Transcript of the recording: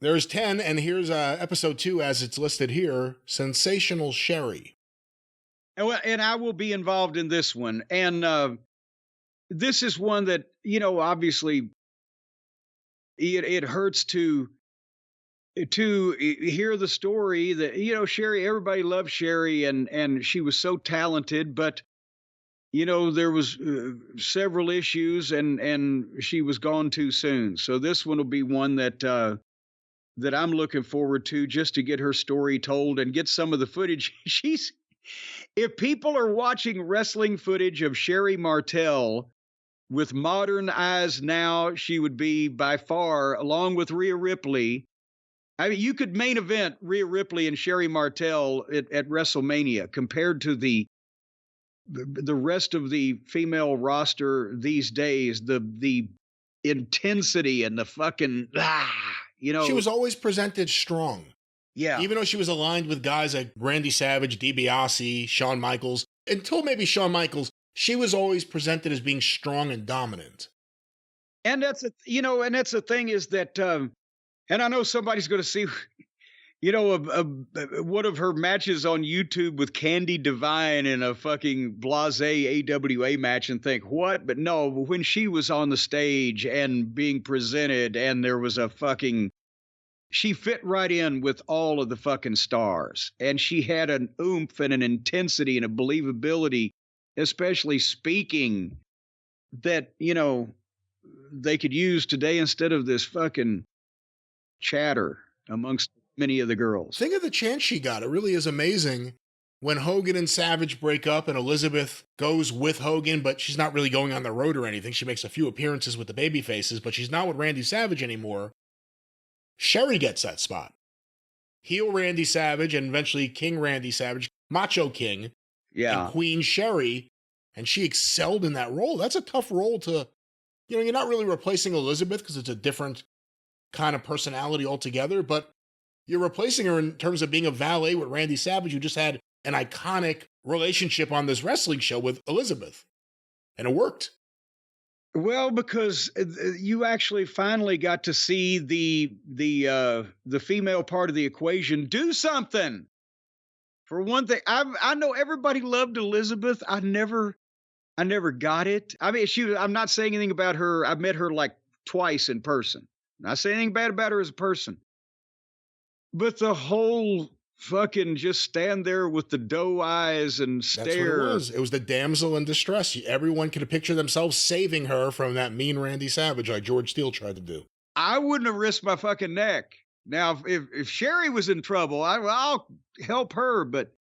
There's 10, and here's episode 2 as it's listed here, Sensational Sherri. And I will be involved in this one. And this is one that, obviously it hurts to hear the story that, Sherri, everybody loved Sherri and she was so talented, but there was several issues and she was gone too soon. So this one will be one that I'm looking forward to, just to get her story told and get some of the footage. If people are watching wrestling footage of Sherri Martel with modern eyes now, she would be by far, along with Rhea Ripley. I mean, you could main event Rhea Ripley and Sherri Martel at WrestleMania compared to the rest of the female roster these days. The intensity and the fucking She was always presented strong. Yeah. Even though she was aligned with guys like Randy Savage, DiBiase, Shawn Michaels, until maybe Shawn Michaels, she was always presented as being strong and dominant. And that's the thing is that, and I know somebody's going to see, one of her matches on YouTube with Candy Divine in a fucking blasé AWA match and think, what? But no, when she was on the stage and being presented and there was she fit right in with all of the fucking stars. And she had an oomph and an intensity and a believability, especially speaking, that, they could use today instead of this fucking chatter amongst many of the girls. Think of the chance she got. It really is amazing. When Hogan and Savage break up and Elizabeth goes with Hogan, but she's not really going on the road or anything. She makes a few appearances with the baby faces, but she's not with Randy Savage anymore. Sherri gets that spot. Heel Randy Savage and eventually King Randy Savage, Macho King, and Queen Sherri, and she excelled in that role. That's a tough role to, you're not really replacing Elizabeth because it's a different kind of personality altogether, but you're replacing her in terms of being a valet with Randy Savage, who just had an iconic relationship on this wrestling show with Elizabeth. And it worked. Well, because you actually finally got to see the female part of the equation do something. For one thing, I know everybody loved Elizabeth. I never got it. I mean, I'm not saying anything about her. I've met her like twice in person. Not saying anything bad about her as a person. But the whole fucking just stand there with the doe eyes and stare. That's what it was. It was the damsel in distress. Everyone could picture themselves saving her from that mean Randy Savage like George Steele tried to do. I wouldn't have risked my fucking neck. Now, if Sherri was in trouble, I'll help her. But